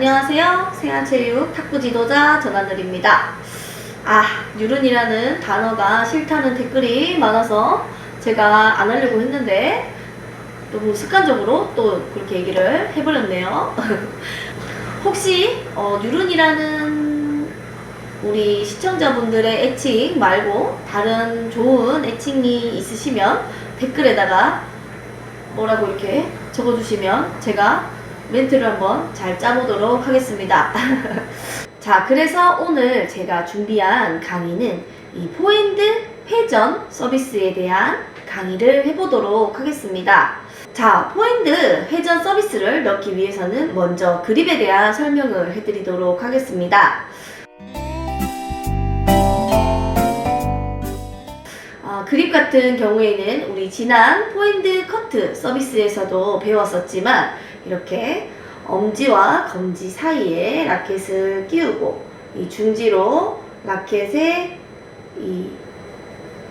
안녕하세요. 생활체육 탁구 지도자 전하늘입니다. 유른이라는 단어가 싫다는 댓글이 많아서 제가 안 하려고 했는데 너무 습관적으로 또 그렇게 얘기를 해버렸네요. 혹시 유른이라는 우리 시청자분들의 애칭 말고 다른 좋은 애칭이 있으시면 댓글에다가 뭐라고 이렇게 적어주시면 제가 멘트를 한번 잘 짜보도록 하겠습니다. 자, 그래서 오늘 제가 준비한 강의는 이 포핸드 회전 서비스에 대한 강의를 해보도록 하겠습니다. 자, 포핸드 회전 서비스를 넣기 위해서는 먼저 그립에 대한 설명을 해드리도록 하겠습니다. 그립 같은 경우에는 우리 지난 포핸드 커트 서비스에서도 배웠었지만 이렇게 엄지와 검지 사이에 라켓을 끼우고 이 중지로 라켓의 이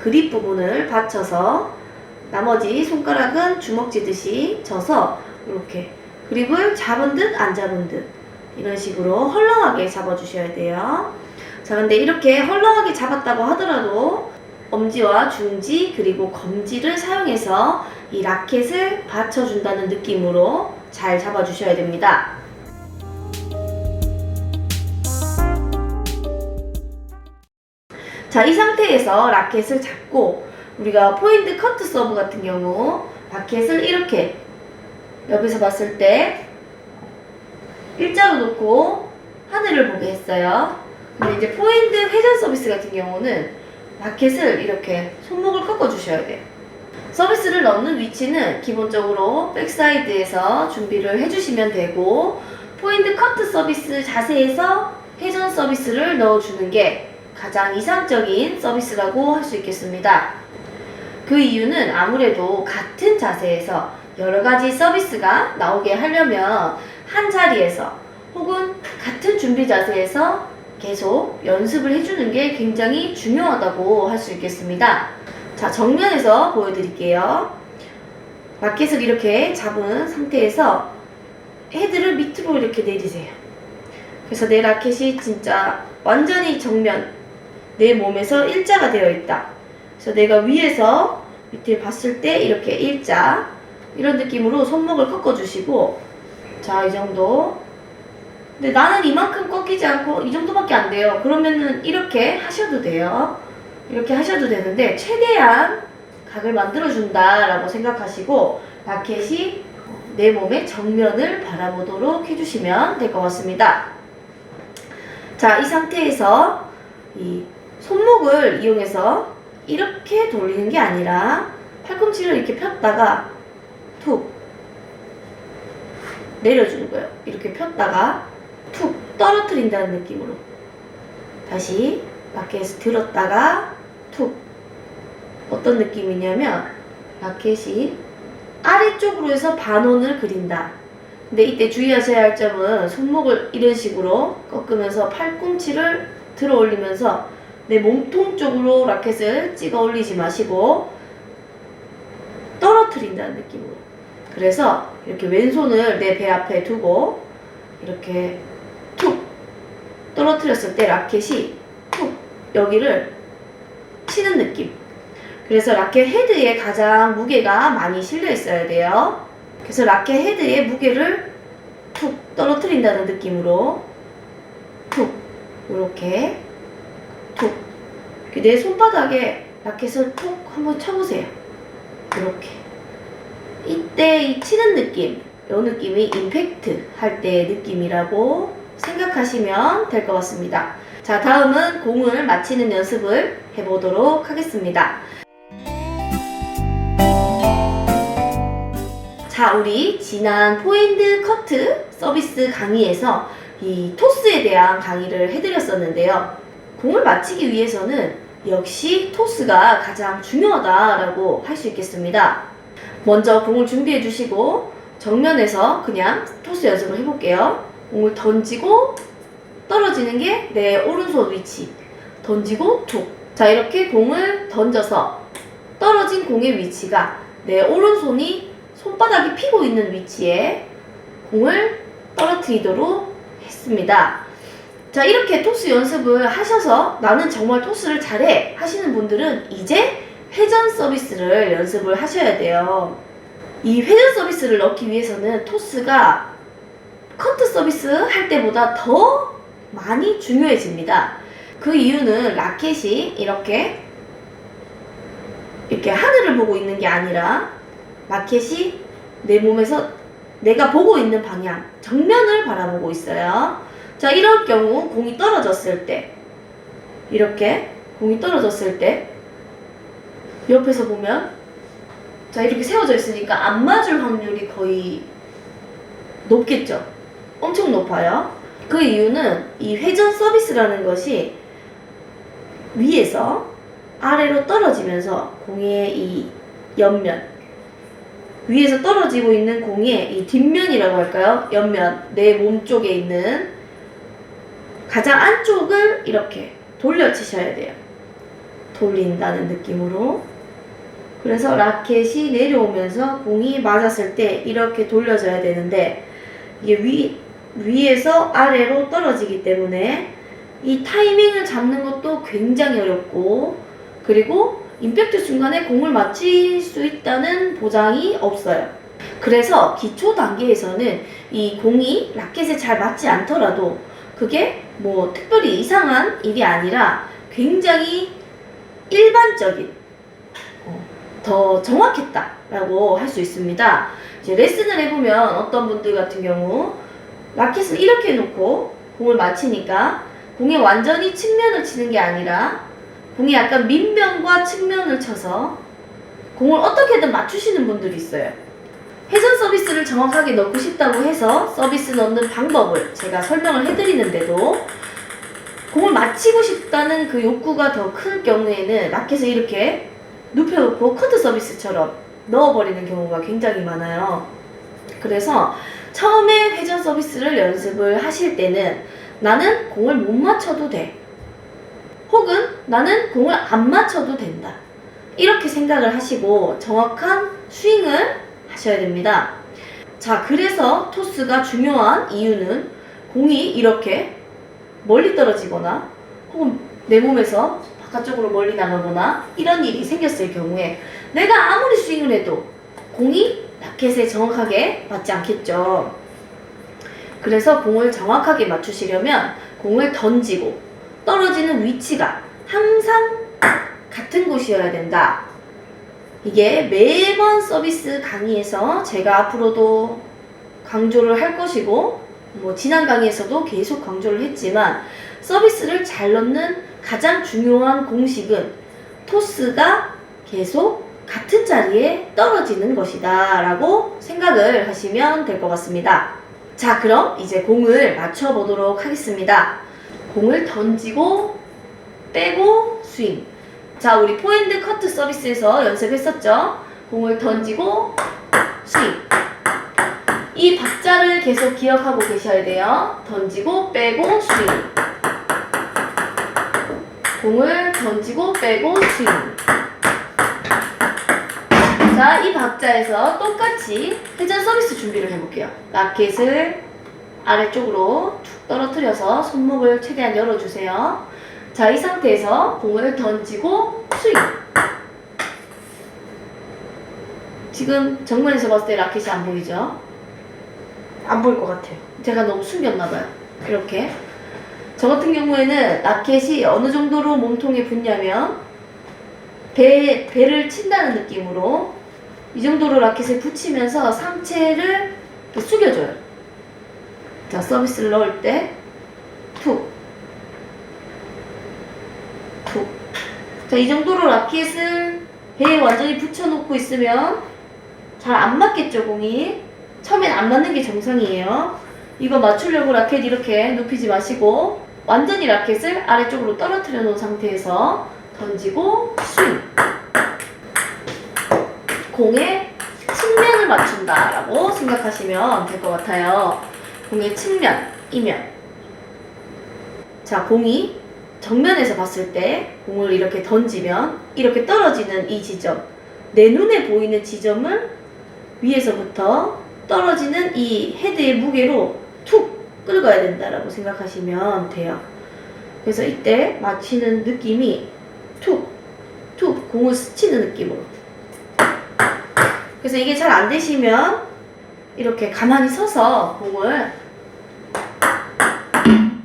그립 부분을 받쳐서 나머지 손가락은 주먹 쥐듯이 져서 이렇게 그립을 잡은 듯 안 잡은 듯 이런 식으로 헐렁하게 잡아주셔야 돼요. 자, 근데 이렇게 헐렁하게 잡았다고 하더라도 엄지와 중지 그리고 검지를 사용해서 이 라켓을 받쳐준다는 느낌으로 잘 잡아주셔야 됩니다. 자, 이 상태에서 라켓을 잡고 우리가 포핸드 커트 서브 같은 경우 라켓을 이렇게 옆에서 봤을 때 일자로 놓고 하늘을 보게 했어요. 근데 이제 포핸드 회전 서비스 같은 경우는 라켓을 이렇게 손목을 꺾어 주셔야 돼요. 서비스를 넣는 위치는 기본적으로 백사이드에서 준비를 해주시면 되고 포핸드 커트 서비스 자세에서 회전 서비스를 넣어주는 게 가장 이상적인 서비스라고 할 수 있겠습니다. 그 이유는 아무래도 같은 자세에서 여러가지 서비스가 나오게 하려면 한 자리에서 혹은 같은 준비 자세에서 계속 연습을 해주는 게 굉장히 중요하다고 할 수 있겠습니다. 자, 정면에서 보여드릴게요. 라켓을 이렇게 잡은 상태에서 헤드를 밑으로 이렇게 내리세요. 그래서 내 라켓이 진짜 완전히 정면, 내 몸에서 일자가 되어 있다. 그래서 내가 위에서 밑에 봤을 때 이렇게 일자, 이런 느낌으로 손목을 꺾어주시고, 자, 이 정도. 근데 나는 이만큼 꺾이지 않고 이 정도밖에 안 돼요. 그러면은 이렇게 하셔도 돼요. 이렇게 하셔도 되는데 최대한 각을 만들어준다 라고 생각하시고 라켓이 내 몸의 정면을 바라보도록 해주시면 될 것 같습니다. 자, 이 상태에서 이 손목을 이용해서 이렇게 돌리는 게 아니라 팔꿈치를 이렇게 폈다가 툭 내려주는 거예요. 이렇게 폈다가 툭 떨어뜨린다는 느낌으로 다시 라켓을 들었다가 툭. 어떤 느낌이냐면 라켓이 아래쪽으로 해서 반원을 그린다. 근데 이때 주의하셔야 할 점은 손목을 이런 식으로 꺾으면서 팔꿈치를 들어 올리면서 내 몸통 쪽으로 라켓을 찍어 올리지 마시고 떨어뜨린다는 느낌으로. 그래서 이렇게 왼손을 내 배 앞에 두고 이렇게 툭 떨어뜨렸을 때 라켓이 툭 여기를 치는 느낌. 그래서 라켓 헤드에 가장 무게가 많이 실려 있어야 돼요. 그래서 라켓 헤드에 무게를 툭 떨어뜨린다는 느낌으로 툭 이렇게 툭 내 손바닥에 라켓을 툭 한번 쳐보세요. 이렇게 이때 이 치는 느낌, 이 느낌이 임팩트 할 때의 느낌이라고 생각하시면 될 것 같습니다. 자, 다음은 공을 맞히는 연습을 해보도록 하겠습니다. 자, 우리 지난 포핸드 커트 서비스 강의에서 이 토스에 대한 강의를 해드렸었는데요. 공을 맞히기 위해서는 역시 토스가 가장 중요하다라고 할 수 있겠습니다. 먼저 공을 준비해 주시고 정면에서 그냥 토스 연습을 해볼게요. 공을 던지고 떨어지는 게 내 오른손 위치. 던지고 툭. 자, 이렇게 공을 던져서 떨어진 공의 위치가 내 오른손이 손바닥이 피고 있는 위치에 공을 떨어뜨리도록 했습니다. 자, 이렇게 토스 연습을 하셔서 나는 정말 토스를 잘해 하시는 분들은 이제 회전 서비스를 연습을 하셔야 돼요. 이 회전 서비스를 넣기 위해서는 토스가 커트 서비스 할 때보다 더 많이 중요해집니다. 그 이유는 라켓이 이렇게 하늘을 보고 있는 게 아니라 라켓이 내 몸에서 내가 보고 있는 방향, 정면을 바라보고 있어요. 자, 이럴 경우 공이 떨어졌을 때, 이렇게 공이 떨어졌을 때 옆에서 보면, 자, 이렇게 세워져 있으니까 안 맞을 확률이 거의 높겠죠. 엄청 높아요. 그 이유는 이 회전 서비스라는 것이 위에서 아래로 떨어지면서 공의 이 옆면, 위에서 떨어지고 있는 공의 이 뒷면이라고 할까요? 옆면, 내 몸 쪽에 있는 가장 안쪽을 이렇게 돌려치셔야 돼요. 돌린다는 느낌으로. 그래서 라켓이 내려오면서 공이 맞았을 때 이렇게 돌려져야 되는데, 이게 위에서 아래로 떨어지기 때문에 이 타이밍을 잡는 것도 굉장히 어렵고, 그리고 임팩트 순간에 공을 맞힐 수 있다는 보장이 없어요. 그래서 기초 단계에서는 이 공이 라켓에 잘 맞지 않더라도 그게 뭐 특별히 이상한 일이 아니라 굉장히 일반적인, 더 정확했다라고 할 수 있습니다. 이제 레슨을 해보면 어떤 분들 같은 경우 라켓을 이렇게 놓고 공을 맞히니까 공에 완전히 측면을 치는 게 아니라 공이 약간 밑면과 측면을 쳐서 공을 어떻게든 맞추시는 분들이 있어요. 회전 서비스를 정확하게 넣고 싶다고 해서 서비스 넣는 방법을 제가 설명을 해드리는데도 공을 맞히고 싶다는 그 욕구가 더 클 경우에는 라켓을 이렇게 눕혀놓고 커트 서비스처럼 넣어버리는 경우가 굉장히 많아요. 그래서 처음에 회전 서비스를 연습을 하실 때는 나는 공을 못 맞춰도 돼, 혹은 나는 공을 안 맞춰도 된다, 이렇게 생각을 하시고 정확한 스윙을 하셔야 됩니다. 자, 그래서 토스가 중요한 이유는 공이 이렇게 멀리 떨어지거나 혹은 내 몸에서 바깥쪽으로 멀리 나가거나 이런 일이 생겼을 경우에 내가 아무리 스윙을 해도 공이 라켓에 정확하게 맞지 않겠죠. 그래서 공을 정확하게 맞추시려면 공을 던지고 떨어지는 위치가 항상 같은 곳이어야 된다. 이게 매번 서비스 강의에서 제가 앞으로도 강조를 할 것이고, 뭐 지난 강의에서도 계속 강조를 했지만, 서비스를 잘 넣는 가장 중요한 공식은 토스가 계속 같은 자리에 떨어지는 것이다 라고 생각을 하시면 될 것 같습니다. 자, 그럼 이제 공을 맞춰보도록 하겠습니다. 공을 던지고 빼고 스윙. 자, 우리 포핸드 커트 서비스에서 연습했었죠? 공을 던지고 스윙. 이 박자를 계속 기억하고 계셔야 돼요. 던지고 빼고 스윙. 공을 던지고 빼고 스윙. 자, 이 박자에서 똑같이 회전 서비스 준비를 해볼게요. 라켓을 아래쪽으로 툭 떨어뜨려서 손목을 최대한 열어주세요. 자, 이 상태에서 공을 던지고 스윙. 지금 정면에서 봤을 때 라켓이 안 보이죠? 안 보일 것 같아요. 제가 너무 숨겼나봐요. 이렇게. 저 같은 경우에는 라켓이 어느 정도로 몸통에 붙냐면 배를 친다는 느낌으로 이 정도로 라켓을 붙이면서 상체를 이렇게 숙여줘요. 자, 서비스를 넣을 때 툭, 툭. 자, 이 정도로 라켓을 배에 완전히 붙여놓고 있으면 잘 안 맞겠죠, 공이. 처음엔 안 맞는 게 정상이에요. 이거 맞추려고 라켓 이렇게 눕히지 마시고 완전히 라켓을 아래쪽으로 떨어뜨려 놓은 상태에서 던지고 스윙. 공의 측면을 맞춘다 라고 생각하시면 될 것 같아요. 공의 측면, 이면. 자, 공이 정면에서 봤을 때 공을 이렇게 던지면 이렇게 떨어지는 이 지점, 내 눈에 보이는 지점을 위에서부터 떨어지는 이 헤드의 무게로 툭 긁어야 된다라고 생각하시면 돼요. 그래서 이때 맞히는 느낌이 툭, 툭 공을 스치는 느낌으로. 그래서 이게 잘 안 되시면 이렇게 가만히 서서 공을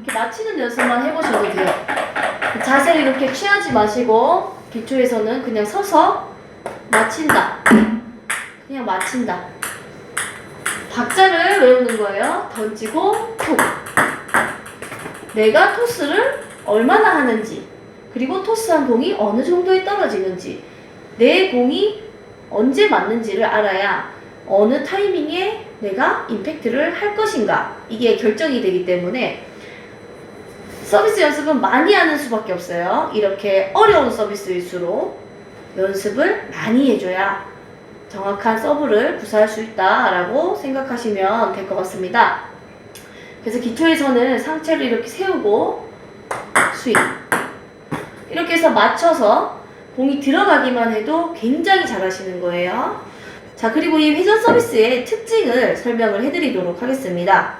이렇게 맞히는 연습만 해보셔도 돼요. 자세를 이렇게 취하지 마시고 기초에서는 그냥 서서 맞힌다. 그냥 맞힌다. 박자를 외우는 거예요. 던지고 톡. 내가 토스를 얼마나 하는지, 그리고 토스한 공이 어느 정도에 떨어지는지, 내 공이 언제 맞는지를 알아야 어느 타이밍에 내가 임팩트를 할 것인가, 이게 결정이 되기 때문에 서비스 연습은 많이 하는 수밖에 없어요. 이렇게 어려운 서비스일수록 연습을 많이 해줘야 정확한 서브를 구사할 수 있다라고 생각하시면 될 것 같습니다. 그래서 기초에서는 상체를 이렇게 세우고 스윙, 이렇게 해서 맞춰서 공이 들어가기만 해도 굉장히 잘하시는 거예요. 자, 그리고 이 회전 서비스의 특징을 설명을 해드리도록 하겠습니다.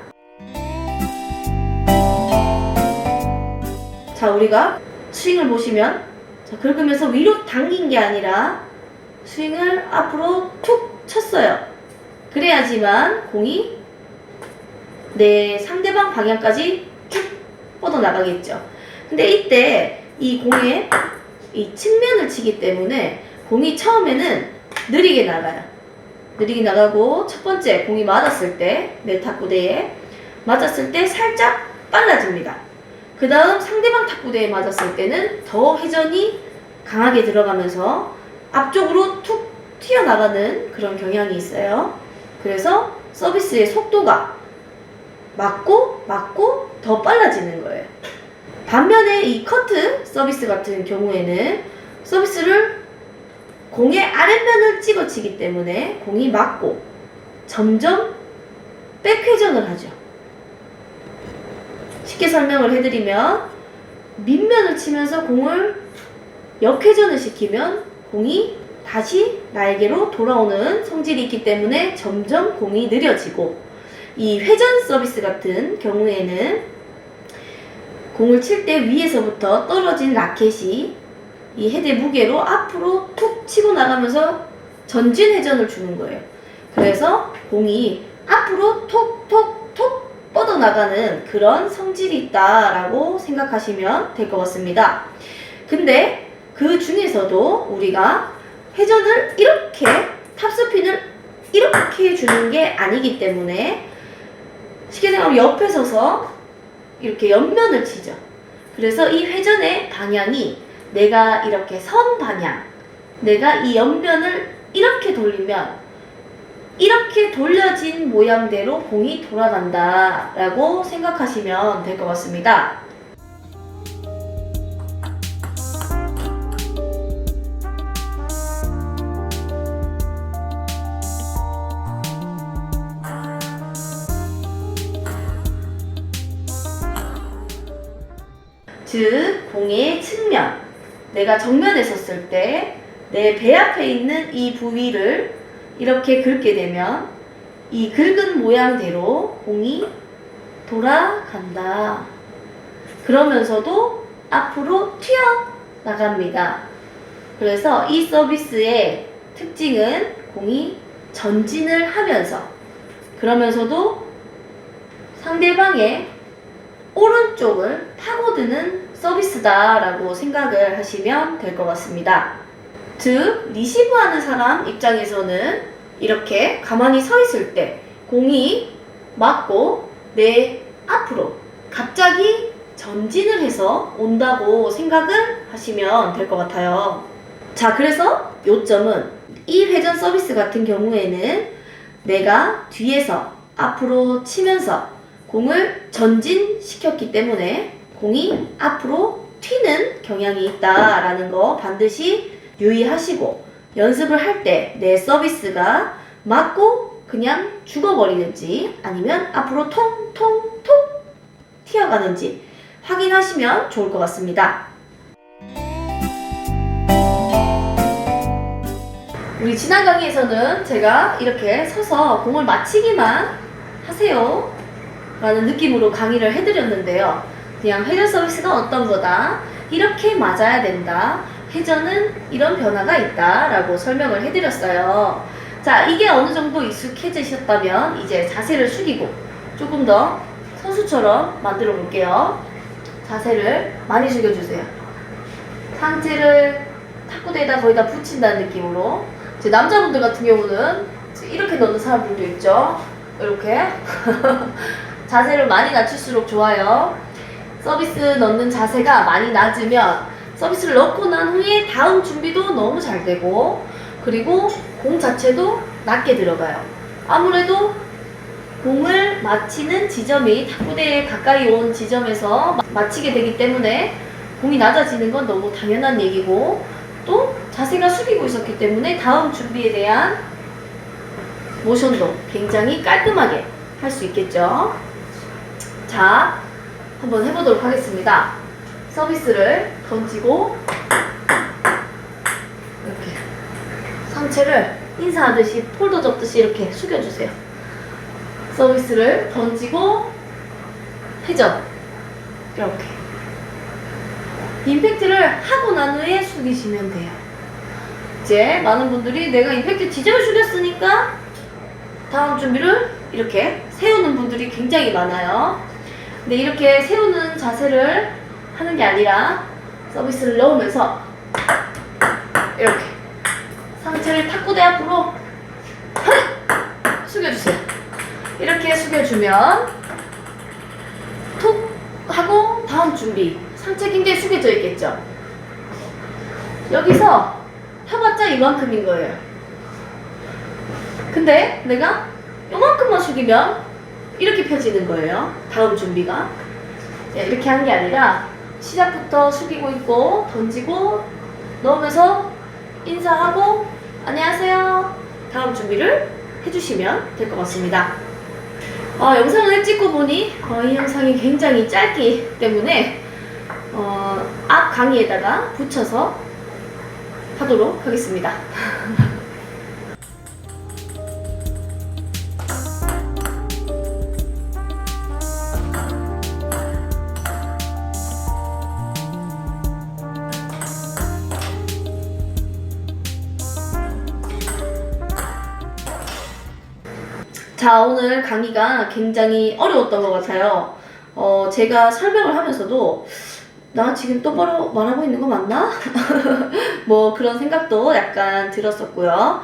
자, 우리가 스윙을 보시면, 자, 긁으면서 위로 당긴 게 아니라 스윙을 앞으로 툭 쳤어요. 그래야지만 공이 내 상대방 방향까지 쭉 뻗어나가겠죠. 근데 이때 이 공의 이 측면을 치기 때문에 공이 처음에는 느리게 나가요. 느리게 나가고, 첫 번째 공이 맞았을 때, 내 탁구대에 맞았을 때 살짝 빨라집니다. 그 다음 상대방 탁구대에 맞았을 때는 더 회전이 강하게 들어가면서 앞쪽으로 툭 튀어나가는 그런 경향이 있어요. 그래서 서비스의 속도가 맞고 더 빨라지는 거예요. 반면에 이 커트 서비스 같은 경우에는 서비스를 공의 아랫면을 찍어치기 때문에 공이 맞고 점점 백회전을 하죠. 쉽게 설명을 해드리면, 밑면을 치면서 공을 역회전을 시키면 공이 다시 날개로 돌아오는 성질이 있기 때문에 점점 공이 느려지고, 이 회전 서비스 같은 경우에는 공을 칠 때 위에서부터 떨어진 라켓이 이 헤드의 무게로 앞으로 툭 치고 나가면서 전진 회전을 주는 거예요. 그래서 공이 앞으로 톡톡톡 뻗어나가는 그런 성질이 있다라고 생각하시면 될 것 같습니다. 근데 그 중에서도 우리가 회전을 이렇게, 탑스핀을 이렇게 주는 게 아니기 때문에 쉽게 생각하면 옆에 서서 이렇게 옆면을 치죠. 그래서 이 회전의 방향이 내가 이렇게 선 방향, 내가 이 옆면을 이렇게 돌리면 이렇게 돌려진 모양대로 공이 돌아간다 라고 생각하시면 될 것 같습니다. 즉, 공의 측면, 내가 정면에 섰을 때 내 배 앞에 있는 이 부위를 이렇게 긁게 되면 이 긁은 모양대로 공이 돌아간다. 그러면서도 앞으로 튀어나갑니다. 그래서 이 서비스의 특징은 공이 전진을 하면서, 그러면서도 상대방의 오른쪽을 파고드는 서비스다라고 생각을 하시면 될 것 같습니다. 즉, 리시브하는 사람 입장에서는 이렇게 가만히 서 있을 때 공이 맞고 내 앞으로 갑자기 전진을 해서 온다고 생각을 하시면 될 것 같아요. 자, 그래서 요점은 이 회전 서비스 같은 경우에는 내가 뒤에서 앞으로 치면서 공을 전진시켰기 때문에 공이 앞으로 튀는 경향이 있다라는 거 반드시 유의하시고, 연습을 할 때 내 서비스가 맞고 그냥 죽어버리는지 아니면 앞으로 통통통 튀어가는지 확인하시면 좋을 것 같습니다. 우리 지난 강의에서는 제가 이렇게 서서 공을 맞히기만 하세요, 라는 느낌으로 강의를 해드렸는데요. 그냥 회전 서비스가 어떤 거다, 이렇게 맞아야 된다, 회전은 이런 변화가 있다 라고 설명을 해드렸어요. 자, 이게 어느 정도 익숙해지셨다면 이제 자세를 숙이고 조금 더 선수처럼 만들어 볼게요. 자세를 많이 숙여주세요. 상체를 탁구대에다 거의 다 붙인다는 느낌으로. 이제 남자분들 같은 경우는 이렇게 넣는 사람들도 있죠. 이렇게 자세를 많이 낮출수록 좋아요. 서비스 넣는 자세가 많이 낮으면 서비스를 넣고 난 후에 다음 준비도 너무 잘 되고, 그리고 공 자체도 낮게 들어가요. 아무래도 공을 맞히는 지점이 탁구대에 가까이 온 지점에서 맞히게 되기 때문에 공이 낮아지는 건 너무 당연한 얘기고, 또 자세가 숙이고 있었기 때문에 다음 준비에 대한 모션도 굉장히 깔끔하게 할 수 있겠죠. 자, 한번 해보도록 하겠습니다. 서비스를 던지고 이렇게 상체를 인사하듯이 폴더 접듯이 이렇게 숙여주세요. 서비스를 던지고 회전, 이렇게 임팩트를 하고 난 후에 숙이시면 돼요. 이제 많은 분들이 내가 임팩트 지점을 숙였으니까 다음 준비를 이렇게 세우는 분들이 굉장히 많아요. 근데 이렇게 세우는 자세를 하는 게 아니라 서비스를 넣으면서 이렇게 상체를 탁구대 앞으로 숙여주세요. 이렇게 숙여주면 툭 하고 다음 준비. 상체 굉장히 숙여져 있겠죠. 여기서 펴봤자 이만큼인 거예요. 근데 내가 요만큼만 숙이면 이렇게 펴지는 거예요. 다음 준비가. 이렇게 한 게 아니라 시작부터 숙이고 있고 던지고 넣으면서 인사하고 안녕하세요. 다음 준비를 해주시면 될 것 같습니다. 영상을 찍고 보니 이 영상이 굉장히 짧기 때문에 앞 강의에다가 붙여서 하도록 하겠습니다. 자, 오늘 강의가 굉장히 어려웠던 것 같아요. 제가 설명을 하면서도 나 지금 똑바로 말하고 있는 거 맞나? 뭐 그런 생각도 약간 들었었고요.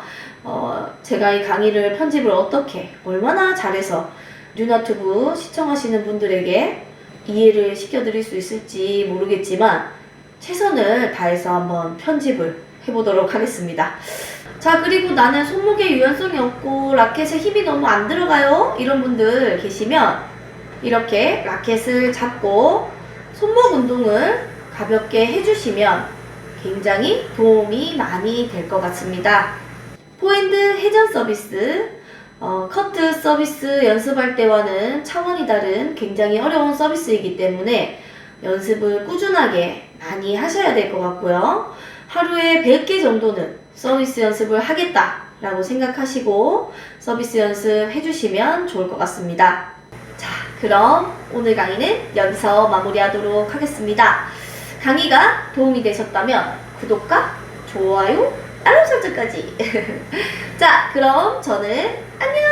제가 이 강의를 편집을 어떻게, 얼마나 잘해서 뉴나튜브 시청하시는 분들에게 이해를 시켜드릴 수 있을지 모르겠지만 최선을 다해서 한번 편집을 해보도록 하겠습니다. 자, 그리고 나는 손목에 유연성이 없고 라켓에 힘이 너무 안 들어가요, 이런 분들 계시면 이렇게 라켓을 잡고 손목 운동을 가볍게 해주시면 굉장히 도움이 많이 될 것 같습니다. 포핸드 회전 서비스, 커트 서비스 연습할 때와는 차원이 다른 굉장히 어려운 서비스이기 때문에 연습을 꾸준하게 많이 하셔야 될 것 같고요. 하루에 100개 정도는 서비스 연습을 하겠다 라고 생각하시고 서비스 연습 해주시면 좋을 것 같습니다. 자, 그럼 오늘 강의는 여기서 마무리하도록 하겠습니다. 강의가 도움이 되셨다면 구독과 좋아요, 알람 설정까지. 자, 그럼 저는 안녕!